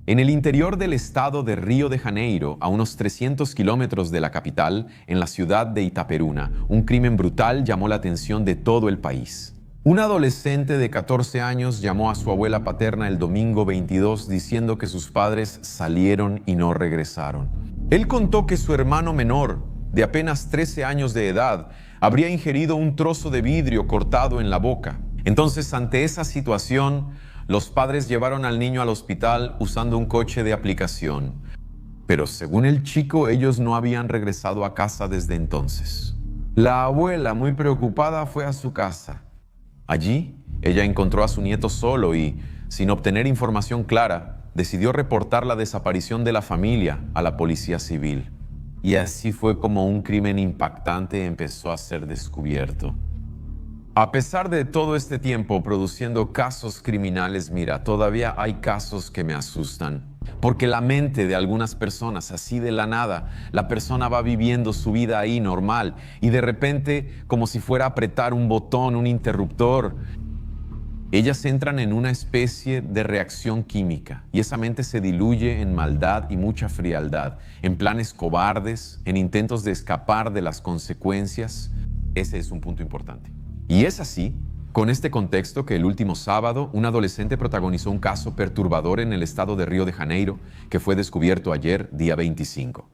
En el interior del estado de Río de Janeiro, a unos 300 kilómetros de la capital, en la ciudad de Itaperuna, un crimen brutal llamó la atención de todo el país. Un adolescente de 14 años llamó a su abuela paterna el domingo 22 diciendo que sus padres salieron y no regresaron. Él contó que su hermano menor, de apenas 13 años de edad, habría ingerido un trozo de vidrio cortado en la boca. Entonces, ante esa situación, los padres llevaron al niño al hospital usando un coche de aplicación. Pero según el chico, ellos no habían regresado a casa desde entonces. La abuela, muy preocupada, fue a su casa. Allí, ella encontró a su nieto solo y, sin obtener información clara, decidió reportar la desaparición de la familia a la policía civil. Y así fue como un crimen impactante empezó a ser descubierto. A pesar de todo este tiempo produciendo casos criminales, mira, todavía hay casos que me asustan. Porque la mente de algunas personas, así de la nada, la persona va viviendo su vida ahí normal y de repente, como si fuera a apretar un botón, un interruptor, ellas entran en una especie de reacción química y esa mente se diluye en maldad y mucha frialdad, en planes cobardes, en intentos de escapar de las consecuencias. Ese es un punto importante. Y es así, con este contexto, que el último sábado un adolescente protagonizó un caso perturbador en el estado de Río de Janeiro que fue descubierto ayer, día 25.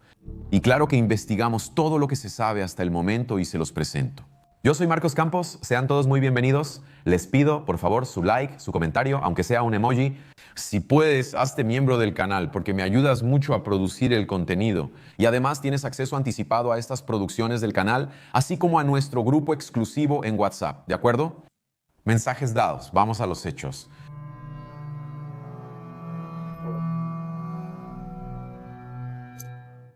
Y claro que investigamos todo lo que se sabe hasta el momento y se los presento. Yo soy Marcos Campos, sean todos muy bienvenidos. Les pido, por favor, su like, su comentario, aunque sea un emoji. Si puedes, hazte miembro del canal porque me ayudas mucho a producir el contenido. Y además tienes acceso anticipado a estas producciones del canal, así como a nuestro grupo exclusivo en WhatsApp, ¿de acuerdo? Mensajes dados, vamos a los hechos.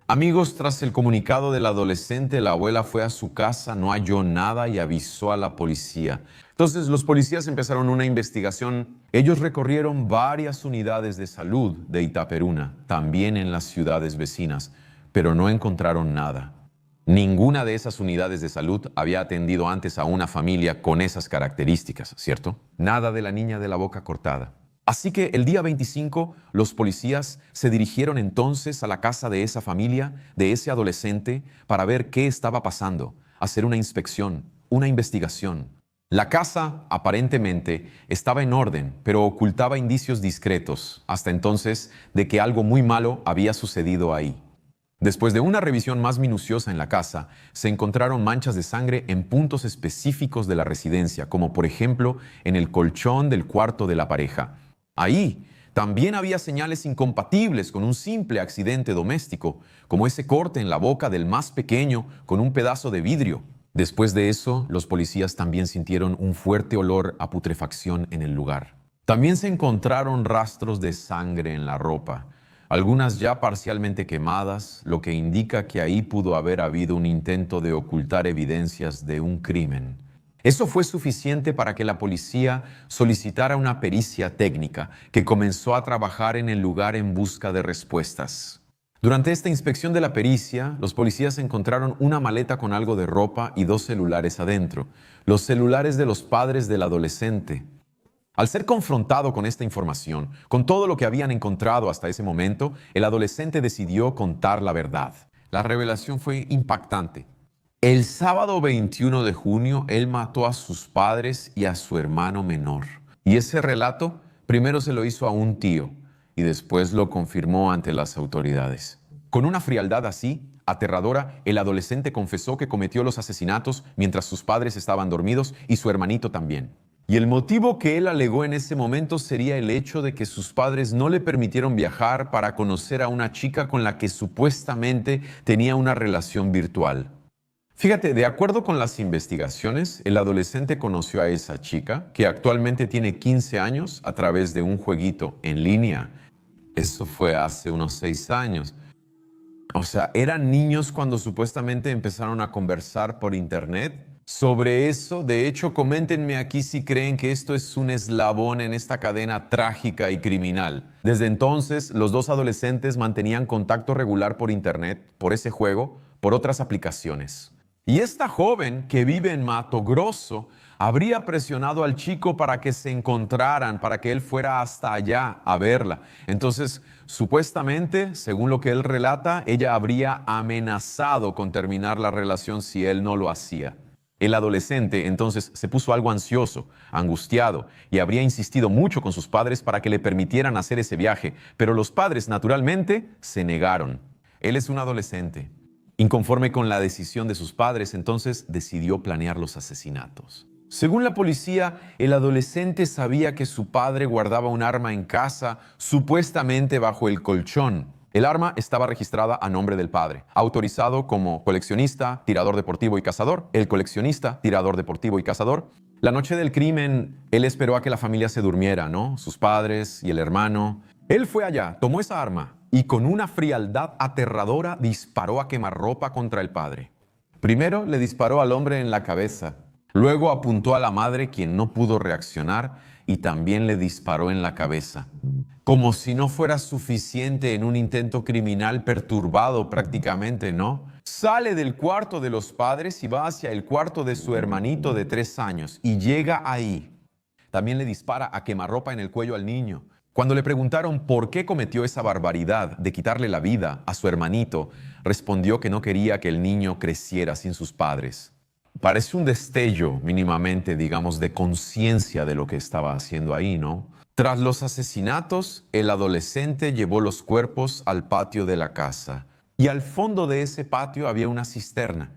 Amigos, tras el comunicado del adolescente, la abuela fue a su casa, no halló nada y avisó a la policía. Entonces los policías empezaron una investigación. Ellos recorrieron varias unidades de salud de Itaperuna, también en las ciudades vecinas, pero no encontraron nada. Ninguna de esas unidades de salud había atendido antes a una familia con esas características, ¿cierto? Nada de la niña de la boca cortada. Así que el día 25, los policías se dirigieron entonces a la casa de esa familia, de ese adolescente, para ver qué estaba pasando, hacer una inspección, una investigación. La casa, aparentemente, estaba en orden, pero ocultaba indicios discretos, hasta entonces, de que algo muy malo había sucedido ahí. Después de una revisión más minuciosa en la casa, se encontraron manchas de sangre en puntos específicos de la residencia, como por ejemplo en el colchón del cuarto de la pareja. Ahí también había señales incompatibles con un simple accidente doméstico, como ese corte en la boca del más pequeño con un pedazo de vidrio. Después de eso, los policías también sintieron un fuerte olor a putrefacción en el lugar. También se encontraron rastros de sangre en la ropa, algunas ya parcialmente quemadas, lo que indica que ahí pudo haber habido un intento de ocultar evidencias de un crimen. Eso fue suficiente para que la policía solicitara una pericia técnica que comenzó a trabajar en el lugar en busca de respuestas. Durante esta inspección de la pericia, los policías encontraron una maleta con algo de ropa y 2 celulares adentro, los celulares de los padres del adolescente. Al ser confrontado con esta información, con todo lo que habían encontrado hasta ese momento, el adolescente decidió contar la verdad. La revelación fue impactante. El sábado 21 de junio, él mató a sus padres y a su hermano menor. Y ese relato primero se lo hizo a un tío y después lo confirmó ante las autoridades. Con una frialdad así, aterradora, el adolescente confesó que cometió los asesinatos mientras sus padres estaban dormidos y su hermanito también. Y el motivo que él alegó en ese momento sería el hecho de que sus padres no le permitieron viajar para conocer a una chica con la que supuestamente tenía una relación virtual. Fíjate, de acuerdo con las investigaciones, el adolescente conoció a esa chica, que actualmente tiene 15 años, a través de un jueguito en línea. Eso fue hace unos 6 años. O sea, eran niños cuando supuestamente empezaron a conversar por internet. Sobre eso, de hecho, coméntenme aquí si creen que esto es un eslabón en esta cadena trágica y criminal. Desde entonces, los dos adolescentes mantenían contacto regular por internet, por ese juego, por otras aplicaciones. Y esta joven que vive en Mato Grosso habría presionado al chico para que se encontraran, para que él fuera hasta allá a verla. Entonces, supuestamente, según lo que él relata, ella habría amenazado con terminar la relación si él no lo hacía. El adolescente entonces se puso algo ansioso, angustiado, y habría insistido mucho con sus padres para que le permitieran hacer ese viaje, pero los padres naturalmente se negaron. Él es un adolescente. Inconforme con la decisión de sus padres, entonces decidió planear los asesinatos. Según la policía, el adolescente sabía que su padre guardaba un arma en casa, supuestamente bajo el colchón. El arma estaba registrada a nombre del padre, autorizado como coleccionista, tirador deportivo y cazador. El coleccionista, tirador deportivo y cazador. La noche del crimen, él esperó a que la familia se durmiera, ¿no? Sus padres y el hermano. Él fue allá, tomó esa arma y con una frialdad aterradora disparó a quemarropa contra el padre. Primero le disparó al hombre en la cabeza, luego apuntó a la madre, quien no pudo reaccionar, y también le disparó en la cabeza. Como si no fuera suficiente en un intento criminal perturbado prácticamente, ¿no? Sale del cuarto de los padres y va hacia el cuarto de su hermanito de 3 años y llega ahí. También le dispara a quemarropa en el cuello al niño. Cuando le preguntaron por qué cometió esa barbaridad de quitarle la vida a su hermanito, respondió que no quería que el niño creciera sin sus padres. Parece un destello, mínimamente, digamos, de conciencia de lo que estaba haciendo ahí, ¿no? Tras los asesinatos, el adolescente llevó los cuerpos al patio de la casa. Y al fondo de ese patio había una cisterna.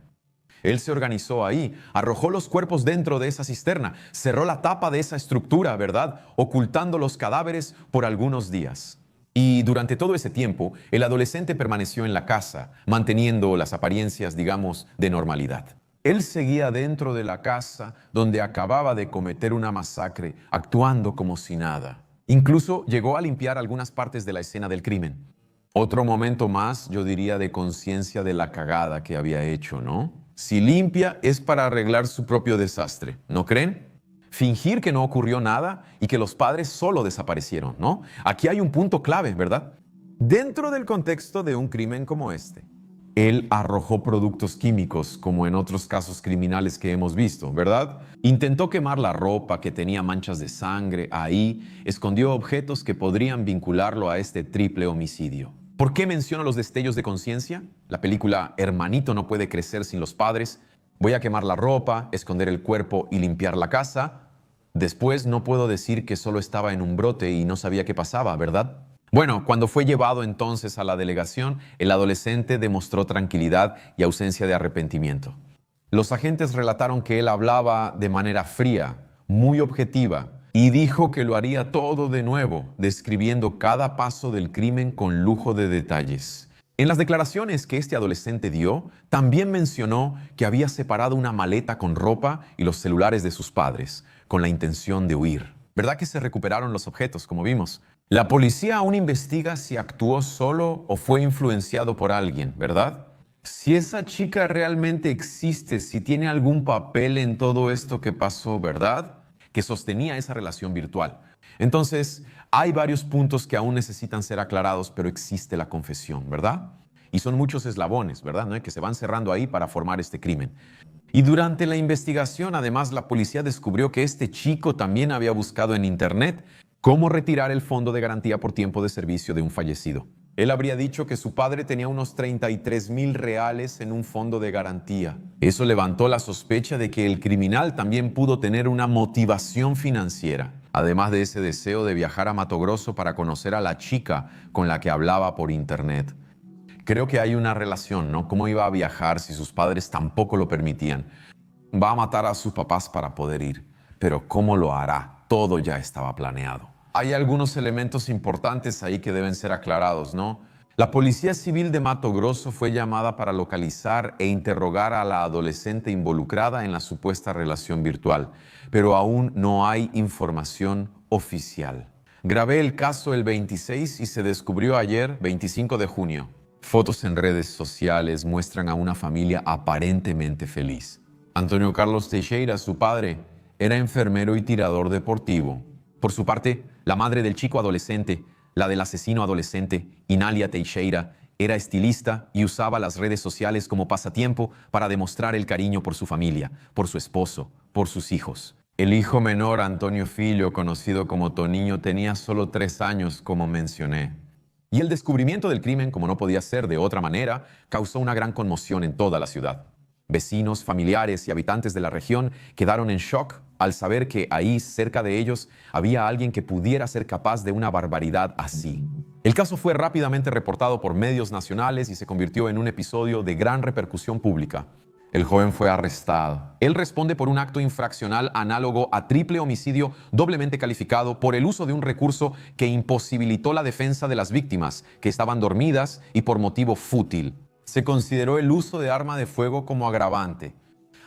Él se organizó ahí, arrojó los cuerpos dentro de esa cisterna, cerró la tapa de esa estructura, ¿verdad? Ocultando los cadáveres por algunos días. Y durante todo ese tiempo, el adolescente permaneció en la casa, manteniendo las apariencias, digamos, de normalidad. Él seguía dentro de la casa donde acababa de cometer una masacre, actuando como si nada. Incluso llegó a limpiar algunas partes de la escena del crimen. Otro momento más, yo diría, de conciencia de la cagada que había hecho, ¿no? Si limpia es para arreglar su propio desastre, ¿no creen? Fingir que no ocurrió nada y que los padres solo desaparecieron, ¿no? Aquí hay un punto clave, ¿verdad? Dentro del contexto de un crimen como este, él arrojó productos químicos, como en otros casos criminales que hemos visto, ¿verdad? Intentó quemar la ropa que tenía manchas de sangre ahí, escondió objetos que podrían vincularlo a este triple homicidio. ¿Por qué menciono los destellos de conciencia? La película Hermanito no puede crecer sin los padres. Voy a quemar la ropa, esconder el cuerpo y limpiar la casa. Después no puedo decir que solo estaba en un brote y no sabía qué pasaba, ¿verdad? Bueno, cuando fue llevado entonces a la delegación, el adolescente demostró tranquilidad y ausencia de arrepentimiento. Los agentes relataron que él hablaba de manera fría, muy objetiva, y dijo que lo haría todo de nuevo, describiendo cada paso del crimen con lujo de detalles. En las declaraciones que este adolescente dio, también mencionó que había separado una maleta con ropa y los celulares de sus padres, con la intención de huir. ¿Verdad que se recuperaron los objetos, como vimos? La policía aún investiga si actuó solo o fue influenciado por alguien, ¿verdad? Si esa chica realmente existe, si tiene algún papel en todo esto que pasó, ¿verdad? Que sostenía esa relación virtual. Entonces, hay varios puntos que aún necesitan ser aclarados, pero existe la confesión, ¿verdad? Y son muchos eslabones, ¿verdad? ¿No? Que se van cerrando ahí para formar este crimen. Y durante la investigación, además, la policía descubrió que este chico también había buscado en internet cómo retirar el fondo de garantía por tiempo de servicio de un fallecido. Él habría dicho que su padre tenía unos 33,000 reales en un fondo de garantía. Eso levantó la sospecha de que el criminal también pudo tener una motivación financiera, además de ese deseo de viajar a Mato Grosso para conocer a la chica con la que hablaba por internet. Creo que hay una relación, ¿no? ¿Cómo iba a viajar si sus padres tampoco lo permitían? Va a matar a sus papás para poder ir, pero ¿cómo lo hará? Todo ya estaba planeado. Hay algunos elementos importantes ahí que deben ser aclarados, ¿no? La Policía Civil de Mato Grosso fue llamada para localizar e interrogar a la adolescente involucrada en la supuesta relación virtual, pero aún no hay información oficial. Grabé el caso el 26 y se descubrió ayer, 25 de junio. Fotos en redes sociales muestran a una familia aparentemente feliz. Antonio Carlos Teixeira, su padre, era enfermero y tirador deportivo. Por su parte, la madre del chico adolescente, la del asesino adolescente, Inália Teixeira, Era estilista y usaba las redes sociales como pasatiempo para demostrar el cariño por su familia, por su esposo, por sus hijos. El hijo menor, Antonio Filho, conocido como Toniño, tenía solo 3 años, como mencioné. Y el descubrimiento del crimen, como no podía ser de otra manera, causó una gran conmoción en toda la ciudad. Vecinos, familiares y habitantes de la región quedaron en shock al saber que ahí, cerca de ellos, había alguien que pudiera ser capaz de una barbaridad así. El caso fue rápidamente reportado por medios nacionales y se convirtió en un episodio de gran repercusión pública. El joven fue arrestado. Él responde por un acto infraccional análogo a triple homicidio doblemente calificado por el uso de un recurso que imposibilitó la defensa de las víctimas, que estaban dormidas y por motivo fútil. Se consideró el uso de arma de fuego como agravante.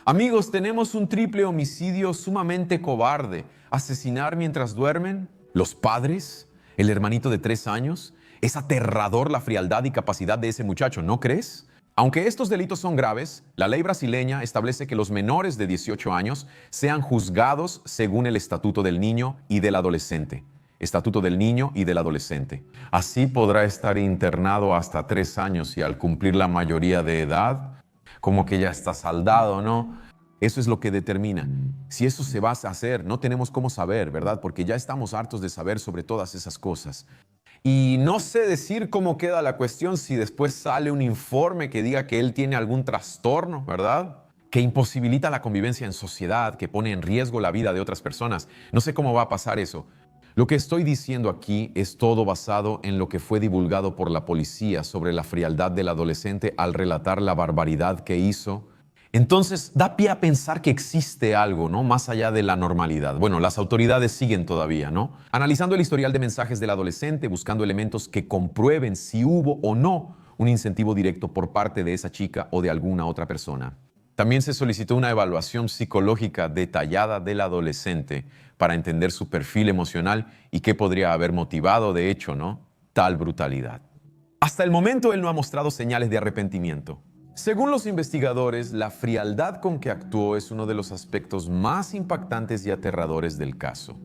Amigos, tenemos un triple homicidio sumamente cobarde. ¿Asesinar mientras duermen? ¿Los padres? ¿El hermanito de 3 años? Es aterrador la frialdad y capacidad de ese muchacho, ¿no crees? Aunque estos delitos son graves, la ley brasileña establece que los menores de 18 años sean juzgados según el Estatuto del Niño y del Adolescente. Estatuto del Niño y del Adolescente. Así podrá estar internado hasta 3 años y al cumplir la mayoría de edad, como que ya está saldado, ¿no? Eso es lo que determina. Si eso se va a hacer, no tenemos cómo saber, ¿verdad? Porque ya estamos hartos de saber sobre todas esas cosas. Y no sé decir cómo queda la cuestión si después sale un informe que diga que él tiene algún trastorno, ¿verdad? Que imposibilita la convivencia en sociedad, que pone en riesgo la vida de otras personas. No sé cómo va a pasar eso. Lo que estoy diciendo aquí es todo basado en lo que fue divulgado por la policía sobre la frialdad del adolescente al relatar la barbaridad que hizo. Entonces, da pie a pensar que existe algo, ¿no? Más allá de la normalidad. Bueno, las autoridades siguen todavía, ¿no? Analizando el historial de mensajes del adolescente, buscando elementos que comprueben si hubo o no un incentivo directo por parte de esa chica o de alguna otra persona. También se solicitó una evaluación psicológica detallada del adolescente para entender su perfil emocional y qué podría haber motivado, de hecho, ¿no?, tal brutalidad. Hasta el momento él no ha mostrado señales de arrepentimiento. Según los investigadores, la frialdad con que actuó es uno de los aspectos más impactantes y aterradores del caso.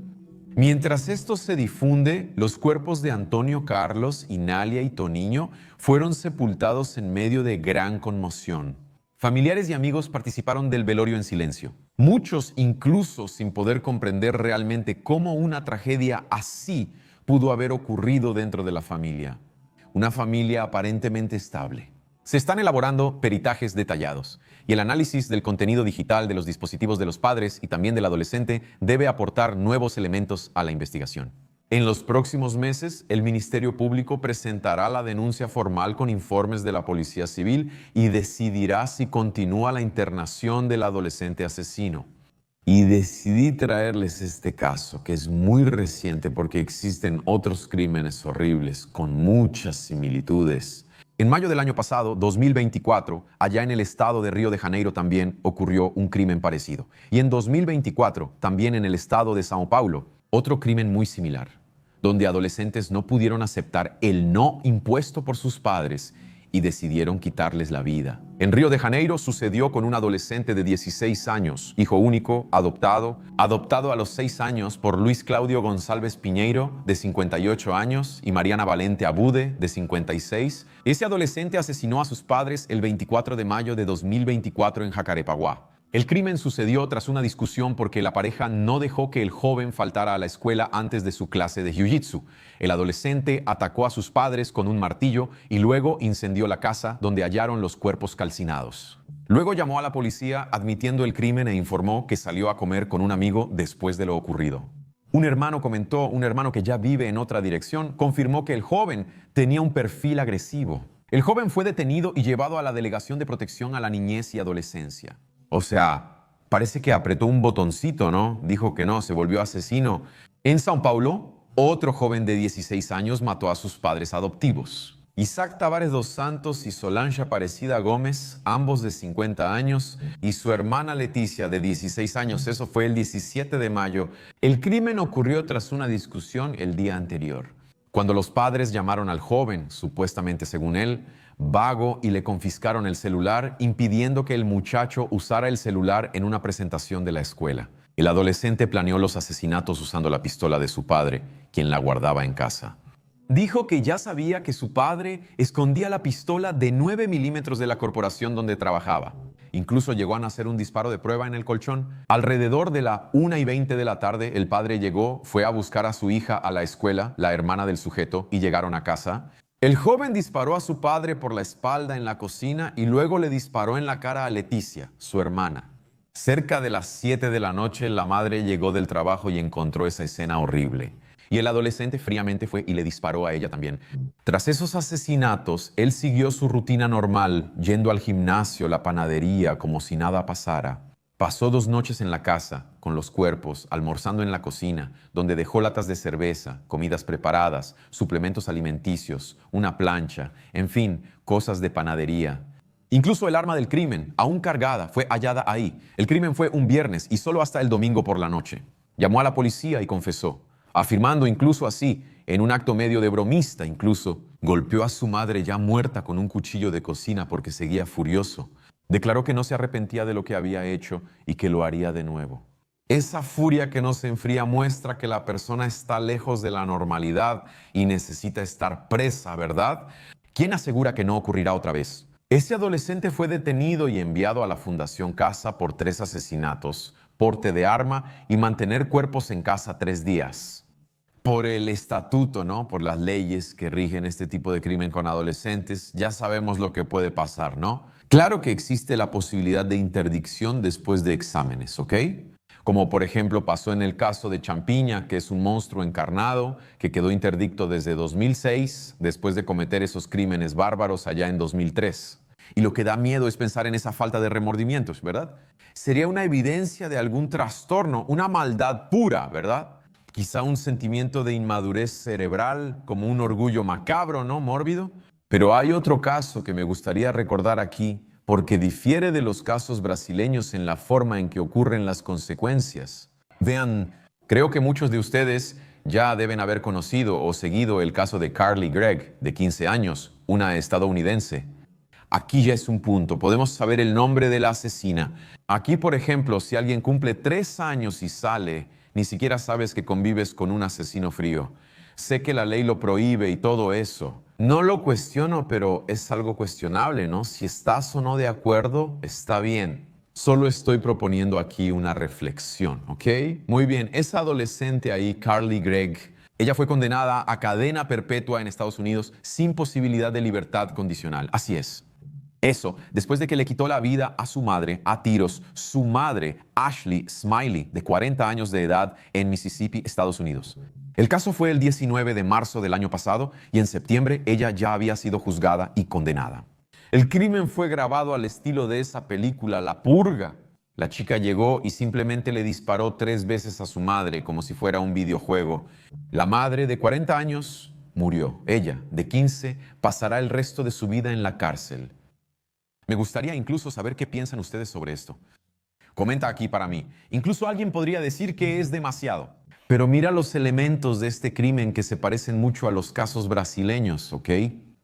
Mientras esto se difunde, los cuerpos de Antonio Carlos, Inália y Toniño fueron sepultados en medio de gran conmoción. Familiares y amigos participaron del velorio en silencio. Muchos incluso sin poder comprender realmente cómo una tragedia así pudo haber ocurrido dentro de la familia. Una familia aparentemente estable. Se están elaborando peritajes detallados y el análisis del contenido digital de los dispositivos de los padres y también del adolescente debe aportar nuevos elementos a la investigación. En los próximos meses, el Ministerio Público presentará la denuncia formal con informes de la Policía Civil y decidirá si continúa la internación del adolescente asesino. Y decidí traerles este caso, que es muy reciente porque existen otros crímenes horribles con muchas similitudes. En mayo del año pasado, 2024, allá en el estado de Río de Janeiro también ocurrió un crimen parecido. Y en 2024, también en el estado de São Paulo, otro crimen muy similar, donde adolescentes no pudieron aceptar el no impuesto por sus padres y decidieron quitarles la vida. En Río de Janeiro sucedió con un adolescente de 16 años, hijo único, adoptado a los 6 años por Luis Claudio González Piñeiro, de 58 años, y Mariana Valente Abude, de 56. Ese adolescente asesinó a sus padres el 24 de mayo de 2024 en Jacarepaguá. El crimen sucedió tras una discusión porque la pareja no dejó que el joven faltara a la escuela antes de su clase de jiu-jitsu. El adolescente atacó a sus padres con un martillo y luego incendió la casa donde hallaron los cuerpos calcinados. Luego llamó a la policía admitiendo el crimen e informó que salió a comer con un amigo después de lo ocurrido. Un hermano que ya vive en otra dirección, confirmó que el joven tenía un perfil agresivo. El joven fue detenido y llevado a la Delegación de Protección a la Niñez y Adolescencia. O sea, parece que apretó un botoncito, ¿no? Dijo que no, se volvió asesino. En São Paulo, otro joven de 16 años mató a sus padres adoptivos. Isaac Tavares dos Santos y Solange Aparecida Gómez, ambos de 50 años, y su hermana Leticia, de 16 años, eso fue el 17 de mayo. El crimen ocurrió tras una discusión el día anterior, cuando los padres llamaron al joven, supuestamente según él, vago, y le confiscaron el celular, impidiendo que el muchacho usara el celular en una presentación de la escuela. El adolescente planeó los asesinatos usando la pistola de su padre, quien la guardaba en casa. Dijo que ya sabía que su padre escondía la pistola de 9 milímetros de la corporación donde trabajaba. Incluso llegó a hacer un disparo de prueba en el colchón. Alrededor de la 1:20 de la tarde, el padre llegó, fue a buscar a su hija a la escuela, la hermana del sujeto, y llegaron a casa. El joven disparó a su padre por la espalda en la cocina y luego le disparó en la cara a Leticia, su hermana. Cerca de las 7 de la noche, la madre llegó del trabajo y encontró esa escena horrible. Y el adolescente fríamente fue y le disparó a ella también. Tras esos asesinatos, él siguió su rutina normal, yendo al gimnasio, la panadería, como si nada pasara. Pasó 2 noches en la casa, con los cuerpos, almorzando en la cocina, donde dejó latas de cerveza, comidas preparadas, suplementos alimenticios, una plancha, en fin, cosas de panadería. Incluso el arma del crimen, aún cargada, fue hallada ahí. El crimen fue un viernes y solo hasta el domingo por la noche. Llamó a la policía y confesó, afirmando incluso así, en un acto medio de bromista incluso, golpeó a su madre ya muerta con un cuchillo de cocina porque seguía furioso. Declaró que no se arrepentía de lo que había hecho y que lo haría de nuevo. Esa furia que no se enfría muestra que la persona está lejos de la normalidad y necesita estar presa, ¿verdad? ¿Quién asegura que no ocurrirá otra vez? Ese adolescente fue detenido y enviado a la Fundación Casa por 3 asesinatos, porte de arma y mantener cuerpos en casa 3 días. Por el estatuto, ¿no? Por las leyes que rigen este tipo de crimen con adolescentes, ya sabemos lo que puede pasar, ¿no? Claro que existe la posibilidad de interdicción después de exámenes, ¿ok? Como por ejemplo pasó en el caso de Champiña, que es un monstruo encarnado que quedó interdicto desde 2006 después de cometer esos crímenes bárbaros allá en 2003. Y lo que da miedo es pensar en esa falta de remordimientos, ¿verdad? Sería una evidencia de algún trastorno, una maldad pura, ¿verdad? Quizá un sentimiento de inmadurez cerebral, como un orgullo macabro, ¿no? Mórbido. Pero hay otro caso que me gustaría recordar aquí, porque difiere de los casos brasileños en la forma en que ocurren las consecuencias. Vean, creo que muchos de ustedes ya deben haber conocido o seguido el caso de Carly Gregg, de 15 años, una estadounidense. Aquí ya es un punto, podemos saber el nombre de la asesina. Aquí, por ejemplo, si alguien cumple 3 años y sale, ni siquiera sabes que convives con un asesino frío. Sé que la ley lo prohíbe y todo eso. No lo cuestiono, pero es algo cuestionable, ¿no? Si estás o no de acuerdo, está bien. Solo estoy proponiendo aquí una reflexión, ¿ok? Muy bien, esa adolescente ahí, Carly Gregg, ella fue condenada a cadena perpetua en Estados Unidos sin posibilidad de libertad condicional. Así es. Eso, después de que le quitó la vida a su madre a tiros, su madre, Ashley Smiley, de 40 años de edad, en Mississippi, Estados Unidos. El caso fue el 19 de marzo del año pasado y en septiembre ella ya había sido juzgada y condenada. El crimen fue grabado al estilo de esa película, La Purga. La chica llegó y simplemente le disparó 3 veces a su madre como si fuera un videojuego. La madre, de 40 años, murió. Ella, de 15, pasará el resto de su vida en la cárcel. Me gustaría incluso saber qué piensan ustedes sobre esto. Comenta aquí para mí. Incluso alguien podría decir que es demasiado. Pero mira los elementos de este crimen que se parecen mucho a los casos brasileños, ¿ok?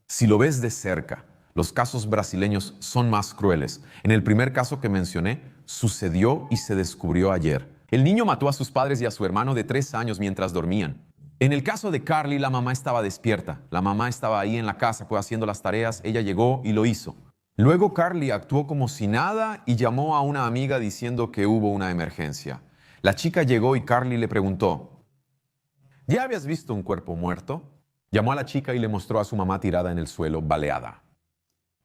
Si lo ves de cerca, los casos brasileños son más crueles. En el primer caso que mencioné, sucedió y se descubrió ayer. El niño mató a sus padres y a su hermano de 3 años mientras dormían. En el caso de Carly, la mamá estaba despierta. La mamá estaba ahí en la casa, pues haciendo las tareas. Ella llegó y lo hizo. Luego Carly actuó como si nada y llamó a una amiga diciendo que hubo una emergencia. La chica llegó y Carly le preguntó, ¿ya habías visto un cuerpo muerto? Llamó a la chica y le mostró a su mamá tirada en el suelo, baleada.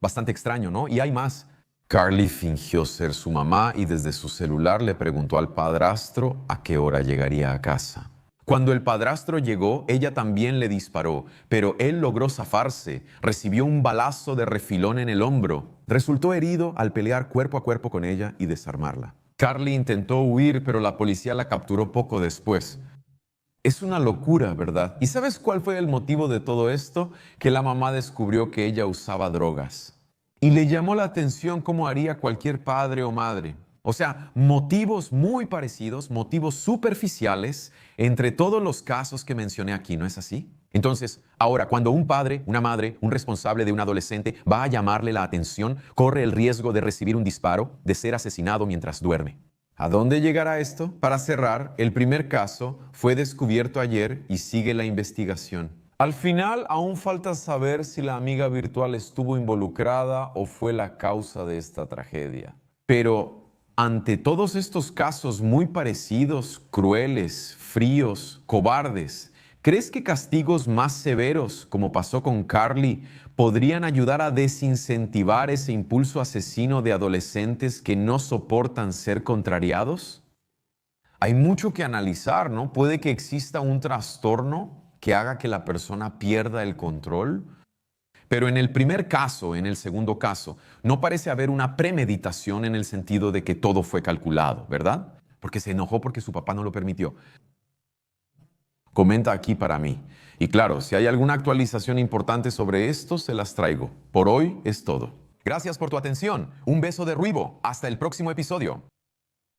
Bastante extraño, ¿no? Y hay más. Carly fingió ser su mamá y desde su celular le preguntó al padrastro a qué hora llegaría a casa. Cuando el padrastro llegó, ella también le disparó, pero él logró zafarse, recibió un balazo de refilón en el hombro. Resultó herido al pelear cuerpo a cuerpo con ella y desarmarla. Carly intentó huir, pero la policía la capturó poco después. Es una locura, ¿verdad? ¿Y sabes cuál fue el motivo de todo esto? Que la mamá descubrió que ella usaba drogas. Y le llamó la atención cómo haría cualquier padre o madre. O sea, motivos muy parecidos, motivos superficiales entre todos los casos que mencioné aquí, ¿no es así? Entonces, ahora, cuando un padre, una madre, un responsable de un adolescente va a llamarle la atención, corre el riesgo de recibir un disparo, de ser asesinado mientras duerme. ¿A dónde llegará esto? Para cerrar, el primer caso fue descubierto ayer y sigue la investigación. Al final, aún falta saber si la amiga virtual estuvo involucrada o fue la causa de esta tragedia. Pero ante todos estos casos muy parecidos, crueles, fríos, cobardes, ¿crees que castigos más severos, como pasó con Carly, podrían ayudar a desincentivar ese impulso asesino de adolescentes que no soportan ser contrariados? Hay mucho que analizar, ¿no? Puede que exista un trastorno que haga que la persona pierda el control. Pero en el primer caso, en el segundo caso, no parece haber una premeditación en el sentido de que todo fue calculado, ¿verdad? Porque se enojó porque su papá no lo permitió. Comenta aquí para mí. Y claro, si hay alguna actualización importante sobre esto, se las traigo. Por hoy es todo. Gracias por tu atención. Un beso de Ruivo. Hasta el próximo episodio.